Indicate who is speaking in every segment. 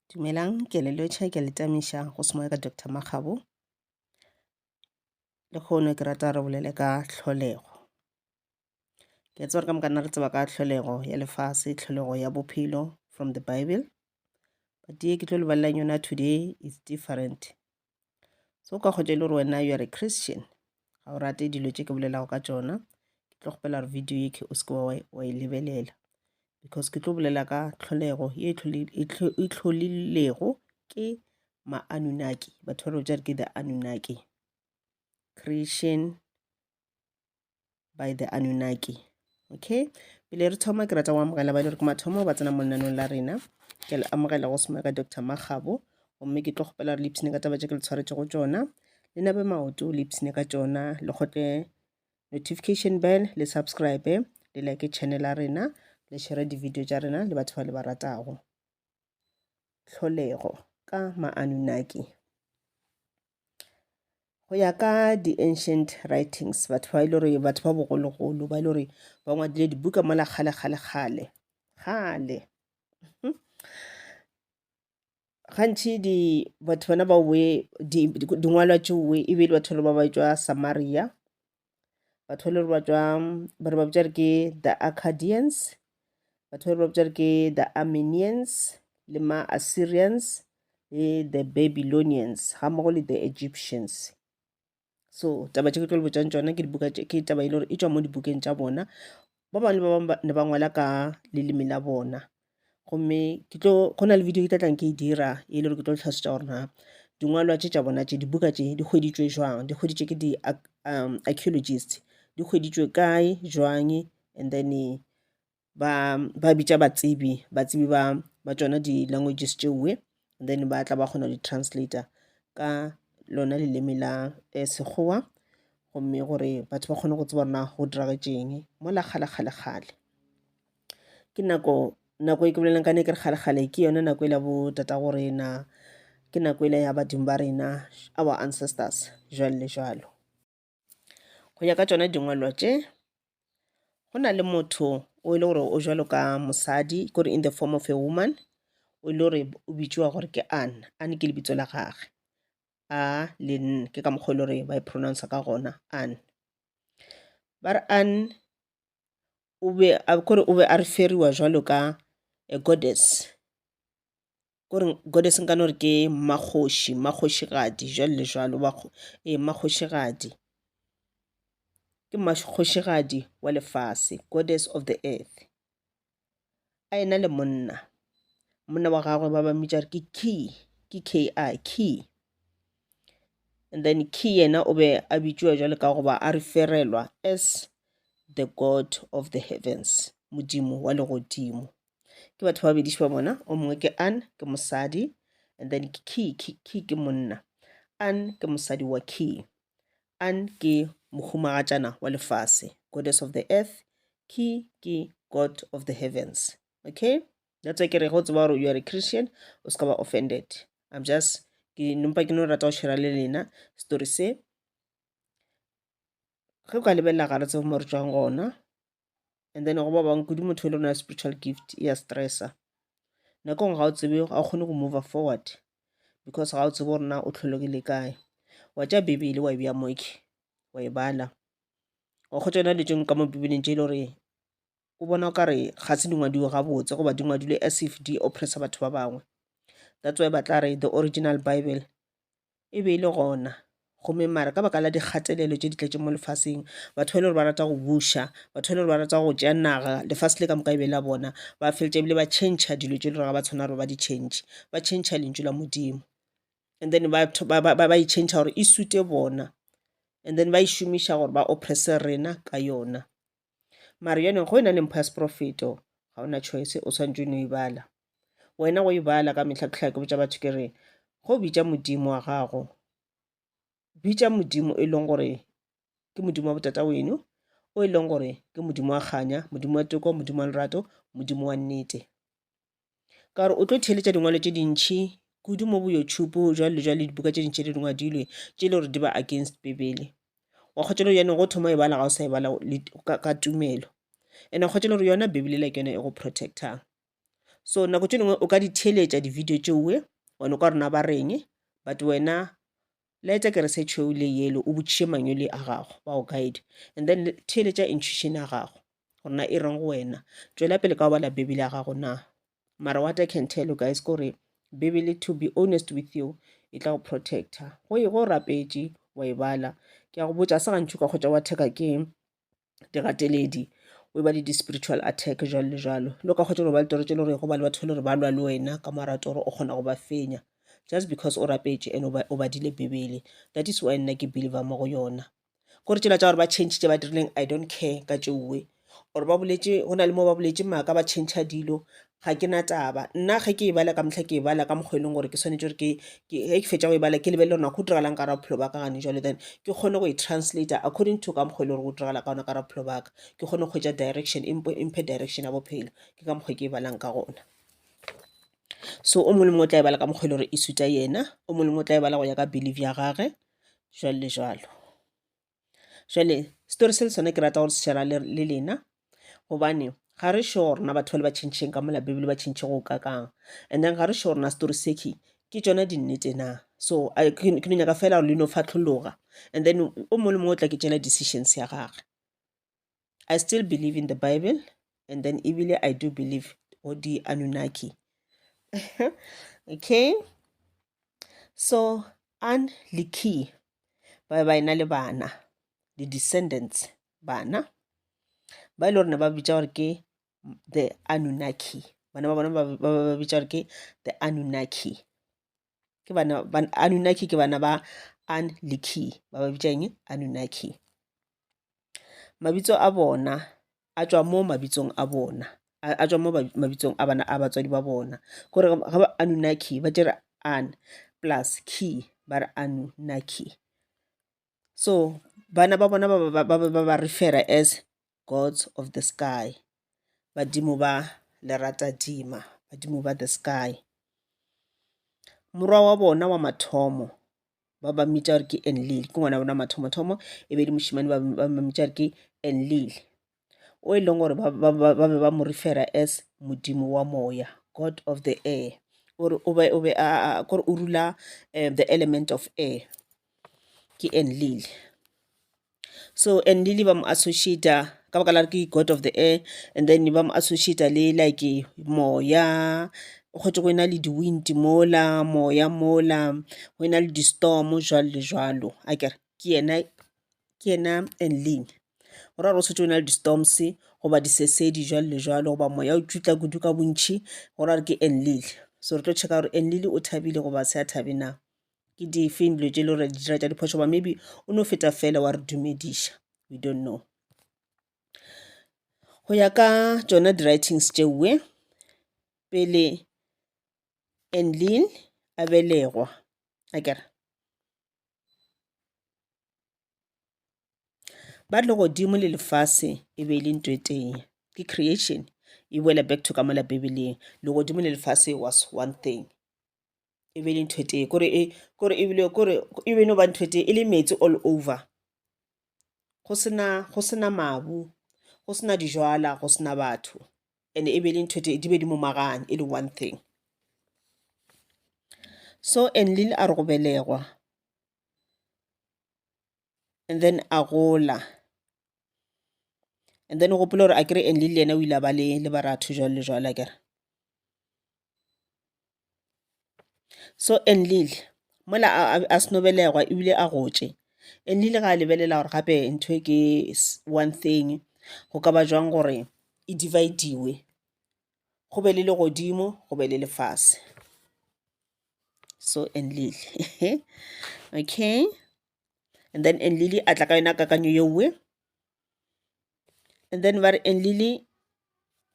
Speaker 1: Dumelang, ke le lotšha ke le tamiša go semoya ka Dr. Makgabo. Le kgono ke rata re bolele ka tlholego. Ke tswa ka mokana re tseba ka tlholego ya lefase, tlholego ya bophelo from the Bible. But ke tlo le balelang yona today is different. So ka kgotsa le gore wena you are a Christian, ga o rate dilo tše ke bolelago ka tšona, ke tlo kgopela re video ye o seke wa e lebelela. Because ke tlo bolela ka tlholego ye e tlholilego ke MaAnnunaki. Batho ba re ke the Anunnaki. Creation by the Anunnaki. Okay? Pele re thoma ke rata go amogela ba ile re ke mathomo ba tsena mo lenanong la rena. Ke le amogela go semoya ka Dr. Makgabo. Gomme ke tlo kgopela re lipsine ka taba tše ke le tshwaretse go tšona. Le nabe maoto lipsine ka tšona. Le gotle notification bell, le subscribe, le like channel la rena, le share di video tša rena le batho ba le ba ratago. Tlholego ka MaAnnunaki. Go ya ka di-ancient writings, batho ba ile gore batho ba bogologolo ba ile gore ba ngwadile dibuka mola kgale. Gantši batho bana ba oe dingwalwa tšeoe e be le batho ba ba tšwa Samaria, batho le ba ba bitša ke the Akkadians, batho ba bitša ke the Armenians, le ma-Assyrians, le the Babylonians, ga mmogo le the Egyptians. So taba tše ke tlo le botšang tšona ke dibuka ke taba ile gore e tšwa mo dibukeng tša bona. Ba bangwe le ba bangwe ne ba ngwala ka leleme la bona. Gomme go na le video ke tlatlang ke e dira e le gore ke tlo le tlhalosetša gore na dingwalwa tše tša bona tše dibuka tše di hweditšwe jwang, di hweditšwe ke di-archaeologists, di hweditšwe kae jwang, and then ba bitša batsebi ba tšona di-languages tšeoe, and then ba tla ba kgona di-translator ka lona leleme la Sekgowa, gomme gore batho ba kgone go tseba rona go diragetšeng mola kgale. Ke nako e ke bolelang ka ne ke re kgale ke yona nako e la bo tata go rena, ke nako e la ya badimo ba rena, our ancestors, jwalo le jwalo. Go ya ka tšona dingwalwa tše, go na le motho o ile gore o jwalo ka mosadi, kore in the form of a woman, o ile gore o bitšiwa gore ke Anne ke lebitso la gage. A le N ke ka mokgwa ile gore ba e pronounce ka gona Anne. Ba re Anne o be a referiwa jwalo ka a goddess. Kore goddess nka no re ke makgošigadi jwalo le jwalo, makgošigadi. Ke makgošigadi wa lefase, goddess of the earth. A ena le monna wa gagwe ba mmitša ke Ki, ke Ki, Ki. And then Ki yena o be a bitšiwa jwalo ka goba a referelwa as the god of the heavens, modimo wa legodimo. Ke batho ba bediši ba bona, o mongwe ke Anne ke mosadi, and then Ki ke monna. Anne ke mosadi wa Ki. Anne ke mohumagatšana wa lefase, goddess of the earth. Ki ke god of the heavens. Okay, that's why ke re go tseba gore you are a Christian o ska ba offended. I'm just nompa ke no rata go share le lena story se. Ge o ka lebelela ga re tsebe mo re tšwang gona, and then go ba bangwe kudu motho e le rona spiritual gift e a stressa. Nako ga o tsebe ga o kgone go move forward because ga o tsebe gore na o tlhologile kae. Wa tša bebele wa e bea moke, wa e bala. Wa go tsena le tšeng ka mo bibeleng tše e le gore o bona o ka re ga se dingwadiwe gabotse goba dingwadilwe as if di oppressa batho ba bangwe. That's why ba tla re the original Bible e be e le gona. Gomme mara ka baka la dikgatelelo tše di tletše mo lefaseng, batho ba ile gore ba rata go busha, batho ba ile gore ba rata go tšea naga, lefase le ka moka e be la bona, ba feletše ebile ba change dilo tše le gore ga ba tshwana gore ba di change, ba change lentšu la modimo. And then ba e change gore e sute bona, and then ba e šomiša gore ba oppresse rena ka yona. Mara yone go ena le mpho ya seprofeto, ga ona choice, o swantše no e bala. Wena go e bala ka mehla ke botša batho ke re go bitša modimo wa gago, bitša modimo e leng gore ke modimo wa botata weno, o e leng gore ke modimo wa kganya, modimo wa toko, modimo wa lerato, modimo wa nnete. Ka gore o tlo theeletša dingwalo tše dintšhi kudu mo bo YouTube jwalo le jwalo, dibuka tše dintšhi di ngwadilwe tše e le gore di ba against bebele. Wa kgotšela yone go thoma e bala ga o sa e bala ka tumelo, and wa kgotšela gore yona bebele like yone e go protectang. So nako tse dingwe o ka di theeletša di-video tšeoe wena o ka rena ba reng but wena laetša ke research eo le yelo o botšiše manyole a gago ba go guide and then theeletša intuition ya gago gorena e reng go wena tšwela pele ka go bala bibele ya gago na mara what I can tell you guys kore bibele, to be honest with you, e tla go protecta go rapetše wa e bala ke a go botša se gantši ka kgotša wa theka ke digateledi o ba le di-spiritual attack jalo le jalo le ka kgotša gore ba le toro tše le gore go ba le batho le gore ba lwa le wena ka marato gore o kgona go ba fenya just because o rapetše and o badile bibele. That is why nna ke believer mo go yona kore tsela tša gore ba changetse ba dirileng I don't care ka tšeoe or ba boletše go na le mo ba boletše maaka ba changea dilo ga ke na taba nna ge ke e bala ka motlha ke e bala ka mokgwa e leng gore ke swanetse gore ke fetša go e bala ke lebelele gore na go diragalang ka ra bophelo ba ka gane jalo then ke kgone go e translata according to ka mokgwa e le gore go diragala ka ona ka ra bophelo ba ka ke kgone go hwetša direction imphe direction ya bophelo ke ka mokgwa ke e balang ka gona. So o mongwe le mongwe o tla e bala ka mokgwa e le gore e suta yena o mongwe le mongwe o tla e bala go ya ka believe ya gage jalo le jalo. Jale story se le sone ke rata gore se shara le lena gobane ga re sure rena batho ba le ba tšhentšheng ka mola bibele ba tšhentšhe go kakang and then ga re sure rena story seki ke tšona dinnete na so ke no nyaka fela gore le no fatlhologa and then o mongwe le mongwe o tla ke tšela decisions ya gage. I still believe in the Bible and then ebile I do believe o di Anunnaki. Okay, so Annunaki ba ena le bana the Descendants bana ba ile gore ne ba bitša gore ke the Anunnaki bana ba bona ba bitša gore ke the Anunnaki ke bana Anunnaki ke bana ba Annunaki ba bitša eng Anunnaki. Mabitso a bona a tswa mo mabitsong a bona a tswa mo mabitsong a bana a batswadi ba bona gore ga ba Anunnaki ba dira an plus ki ba re Anunnaki. So bana ba bona ba refera as gods of the sky badimo ba lerata dima badimo ba the sky. Morwa wa bona wa mathomo ba mmitša gore ke Enlil ke ngwana bona mathomo e be di mošimane ba mmitša gore ke Enlil o e leng gore ba be ba mo refera as modimo wa moya god of the air gore o rula the element of air ke Enlil. So Enlil ba mo associata ka baka la ke god of the air and then ba mo associata le like moya o kgotse go ena le di-wind mola moya mola go ena le di-storm jwalo le jwalo a kere ke ena Enlil go ra go setse o na le di-storms goba disesedi jwalo le jwalo goba moya o tutla kudu ka bontšhi go ra re ke Enlil. So re tlo checka gore Enlil o thabile goba se a thabe na ke difeng dilo tše le gore di dira tša diphoso goba maybe o no feta fela wa re dumediša we don't know. Go ya ka tšona di-writings tšeoe pele Enlil a belegwa a kere ba tle godimo le lefase e be e le ntho e teng ke creation e boela back to ka mola bibeleng le godimo le lefase was one thing e be e le ntho e teng kore e no ba ntho e teng e le metsi all over go sena mabu go sena dijwala go sena batho and e be e le ntho e teng di be di momagane e le one thing. So Enlil a re go belegwa and then a gola and then o gopola gore a kere Enlil le yena o ile a ba le baratho jwalo le jwalo a kere. So Enlil mola a seno belegwa ebile a gotše Enlil ga a lebelela gore gape ntho e ke one thing go ka ba jwang gore e dividiwe go be le legodimo go be le lefase. So Enlil okay and then Enlil a tla ka yona kakanyo yeoe and then ba re Enlil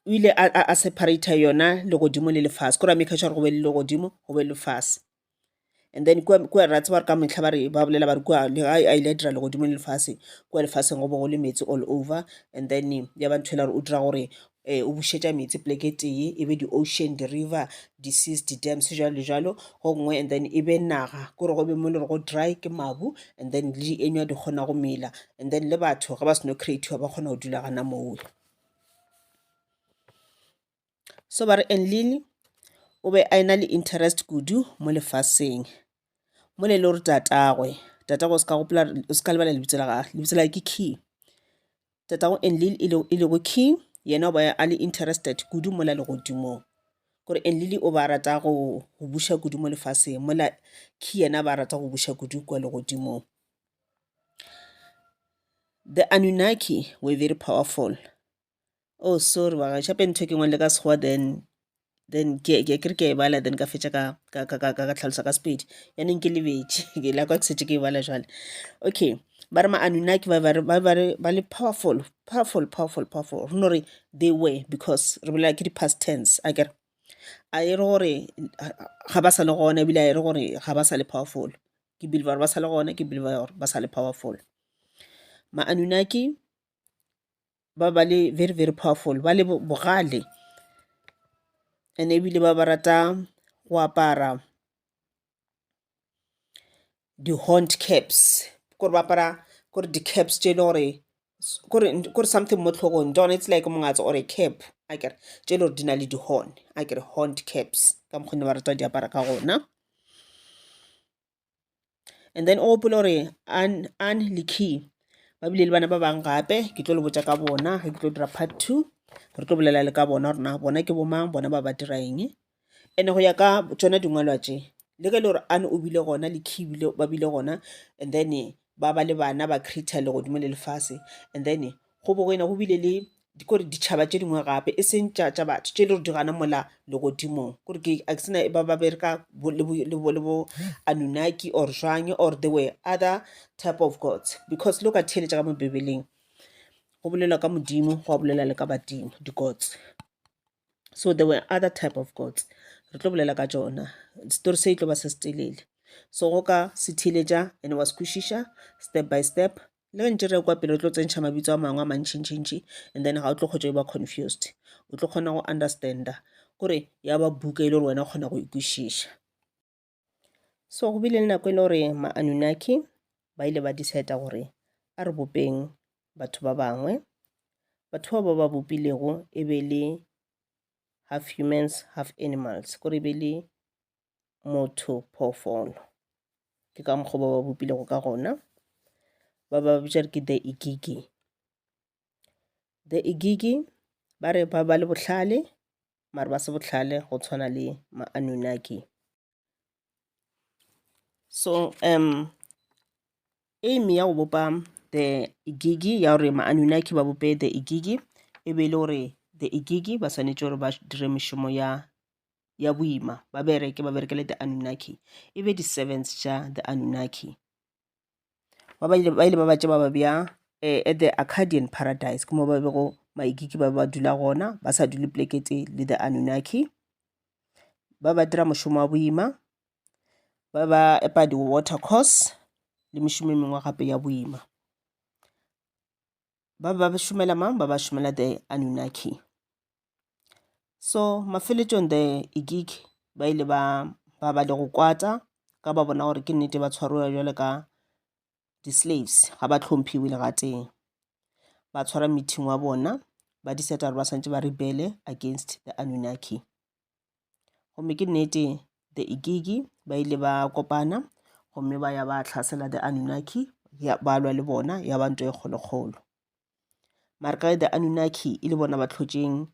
Speaker 1: o ile a separata yona legodimo le lefase kore a make sure go be le legodimo go be le lefase and then kua ra tseba gore ka metlha ba bolela ba re kua a ile a dira legodimo le lefase kua lefaseng go bo go le metsi all over and then ya ba ntho e la gore o dira gore o bušetša metsi poleke tee e be di-ocean di-river di-seas di-dams jalo le jalo go ngwe and then e be naga kore go be mo le gore go dry ke mabu and then le dienywa di kgona go mela and then le batho ga ba seno creatiwa ba kgona go dula gana moo. so ba re Enlil o be a ena le interest kudu mo lefaseng mo le gore tatagwe o ska lebala lebitso la gagwe, lebitso la ke Key. Tatago Enlil e lego Key, yena o ba a le interested kudu mola legodimong, gore Enlil o ba rata go busha kudu mo lefaseng, mola Key yena ba rata go busha kudu kwa legodimong. The Anunnaki were very powerful. Oh sorry ba gape ntho ke ngwale ka sekgowa then ke ke e bala then ka fetša ka tlhalosa ka Sepedi yaneng ke lebetše ke la kwa ke setse ke e bala jwale. Okay, ba re MaAnnunaki ba le powerful go no re they were, because re bolela ke di-past tense akere a e re gore ga ba sa le gona ebile a e re gore ga ba sa le powerful, ke believe gore ba sa le gona, ke believe gore ba sa le powerful. MaAnnunaki ba le very very powerful, ba le bogale, and ebile ba rata go apara di-horned caps, kore ba apara kore di-caps tše le gore kore something mo tlhogong jone, it's like mongatso or a cap akere tše le gore di na le di-horn akere horned caps ka mokgone ba rata di apara ka gona. And then o gopole gore Ann le Key ba bile le bana ba bang gape, ke tlo le botša ka bona ge ke tlo dira part 2, re tlo bolela le ka bona gore na bona ke bomang, bona ba dira eng. And go ya ka tšona dingwalwa tše, le ge le gore Ann o bile gona le Key ba bile gona, and then ba le bana ba creator legodimo le lefase, and then go bile le kore ditšhaba tše dingwe gape e seng tša batho tše le gore di gana mola legodimong, kore ke a ke sena ba bereka le bo Anunnaki or jwang, or there were other type of gods, because look at theeletša ka mo bebeleng go bolela ka modimo, go a bolela le ka badimo, di-gods. So there were other type of gods, re tlo bolela ka tšona, story se e tlo ba se setelele, so go ka se theeletša and wa se kwešiša step by step. Le ge ntse re kwa pele re tlo tsentšha mabitso a mangwe a mantšintšintši, and then ga o tlo kgotša e ba confused, o tlo kgona go understanda kore ya ba buka e le gore wena o kgona go ikwešiša. So go bile le nako e le gore MaAnnunaki ba ile ba decide gore a re bopeng batho ba bangwe, batho ba bopilego e be le half humans half animals, kore e be le motho phoofolo, ke ka mokgwa ba bopilego ka gona. Ba bitša ke the Igigi. The Igigi ba re ba le bohlale, mare ba se bohlale go tshwana le MaAnnunaki. So aim ya go bopa the Igigi, ya gore MaAnnunaki ba bope the Igigi, e be le gore the Igigi ba swanetše gore ba dire mešomo ya boima, ba berekele the Anunnaki, e be di-servants tša the Anunnaki. Ba ile ba batša ba bja at the Akkadian paradise, ke mo ba bego maigiki ba dula gona, ba sa dule pleketse le the Anunnaki. Ba dira mošomo wa boima, ba epa di-water course le mešomo e mengwe gape ya boima. Ba šomela mang? Ba šomela the Anunnaki. So mafeletšong the Igigi ba ile ba le go kwata ka ba bona gore ke nnete ba tshwarwa jwale ka di-slaves, ga ba hlomphiwe le ga teng. Ba tshwara meeting wa bona, ba diseta gore ba swantse ba rebele against the Anunnaki. Gomme ke nnete the Igigi ba ile ba kopana, gomme ba ya ba tlhasela the Anunnaki, ba lwa le bona, ya ba ntwa e kgolo-kgolo. Mare ka the Anunnaki e le bona ba tlhotšeng,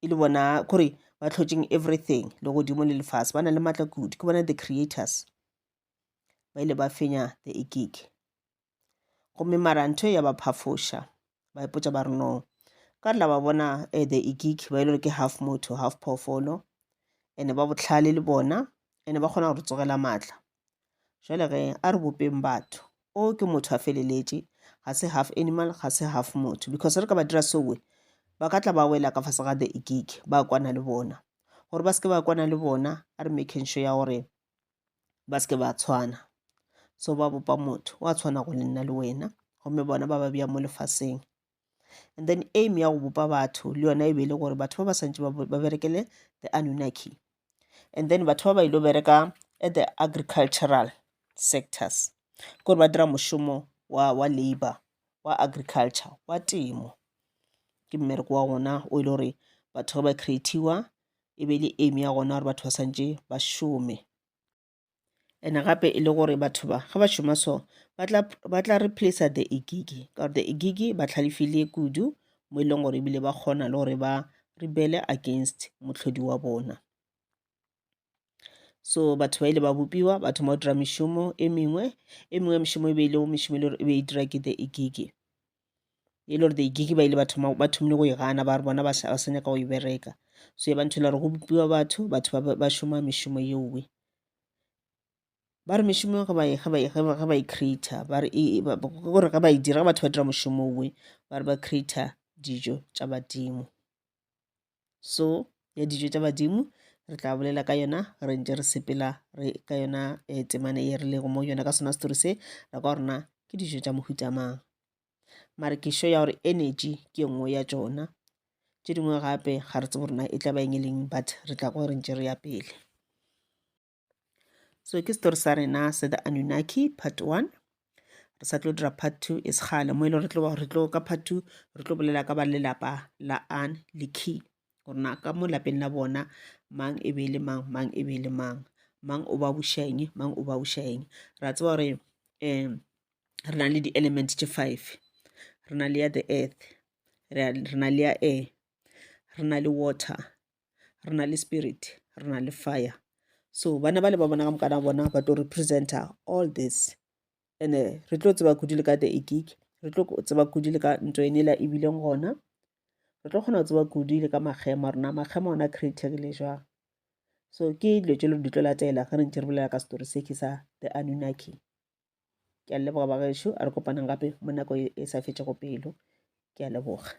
Speaker 1: e le bona kore ba tlhotšeng everything, le godimo le lefase, ba na le matla kudu, ke bona the creators. Ba ile ba fenya the Igigi. Gomme mara ntho ya ba phafoša, ba ipotša ba re no, ka la ba bona the Igigi ba ile ke half motho half phoofolo, ene ba bohlale le bona, ene ba kgona go re tsogela maatla. Jwale ge a re bopeng batho, o ke motho a feleletše, ga se half animal, ga se half motho, because re ka ba dira sowe ba ka tla ba wela ka fase ga the Igigi, ba kwana le bona. Gore ba seke ba kwana le bona, a re making sure ya gore ba seke ba tshwana. So ba bopa motho wa tshwana go le nna le wena, gomme bona ba bja mo lefaseng. And then aim ya go bopa batho le yona e be le gore batho ba swantse ba berekele the Anunnaki. And then batho ba ile bereka at the agricultural sectors, kore ba dira mošomo wa labor, wa agriculture, wa temo. Ke mmereko wa gona o ile gore batho ba creatiwa e be le aim ya gona gore batho ba santse ba šome. And gape e le gore batho ba ga ba šoma so ba tla replace the igigi ka gore the igigi ba tlhalefile kudu mo e leng gore ebile ba kgona le gore ba rebele against motlhodi wa bona. So batho ba ile ba bopiwa batho mo dira mešomo e mengwe mešomo e be ile mešomo e le gore e be e dira ke the igigi e le gore the igigi ba ile ba thomile go e gana ba re bona ba sa nyaka go e bereka. So e ba ntho e le gore go bopiwa batho ba šoma mešomo yeowe ba re mešomo ga ba e creator ba re gore ga ba e dira batho ba dira mošomo owe ba re ba creator dijo tša badimo. So ya dijo tša badimo re tla bolela ka yona re ntse re sepela ka yona temane e re lego mo yona ka sona story se ra ka gorena ke dijo tša mohuta mang. Mare ke sure ya gore energy ke nngwe ya tšona tše dingwe gape ga re tsebe gorena e tla ba eng e leng but re tla go re ntse re ya pele. So ke story sa rena sa the Anunnaki part 1 re sa tlo dira part 2 e segale mo e le re tlo ka part 2 re tlo bolela ka ba lelapa la An le Ki gorena ka mo lapeng la bona mang e be le mang e be le mang o ba bušaeng mang o ba bušaeng. Ra tseba gore re na le di-element tše 5 re na le ya the earth re na le ya air re na le water re na le spirit re na le fire. So bana ba le ba bona ka mokana bona ba tlo representa all this and re tlo tseba kudu le ka the igig re tlo tseba kudu le ka ntho ene la e bileng gona re tlo kgona go tseba kudu le ka magema rona magema ona creator le jwang. So ke dilo tše le di tlo latela ge re ntse re bolela ka story se ke sa the Anunnaki. Ke a leboga ba gešo a re kopanang gape mo nako e sa fetšego pelo ke a leboga.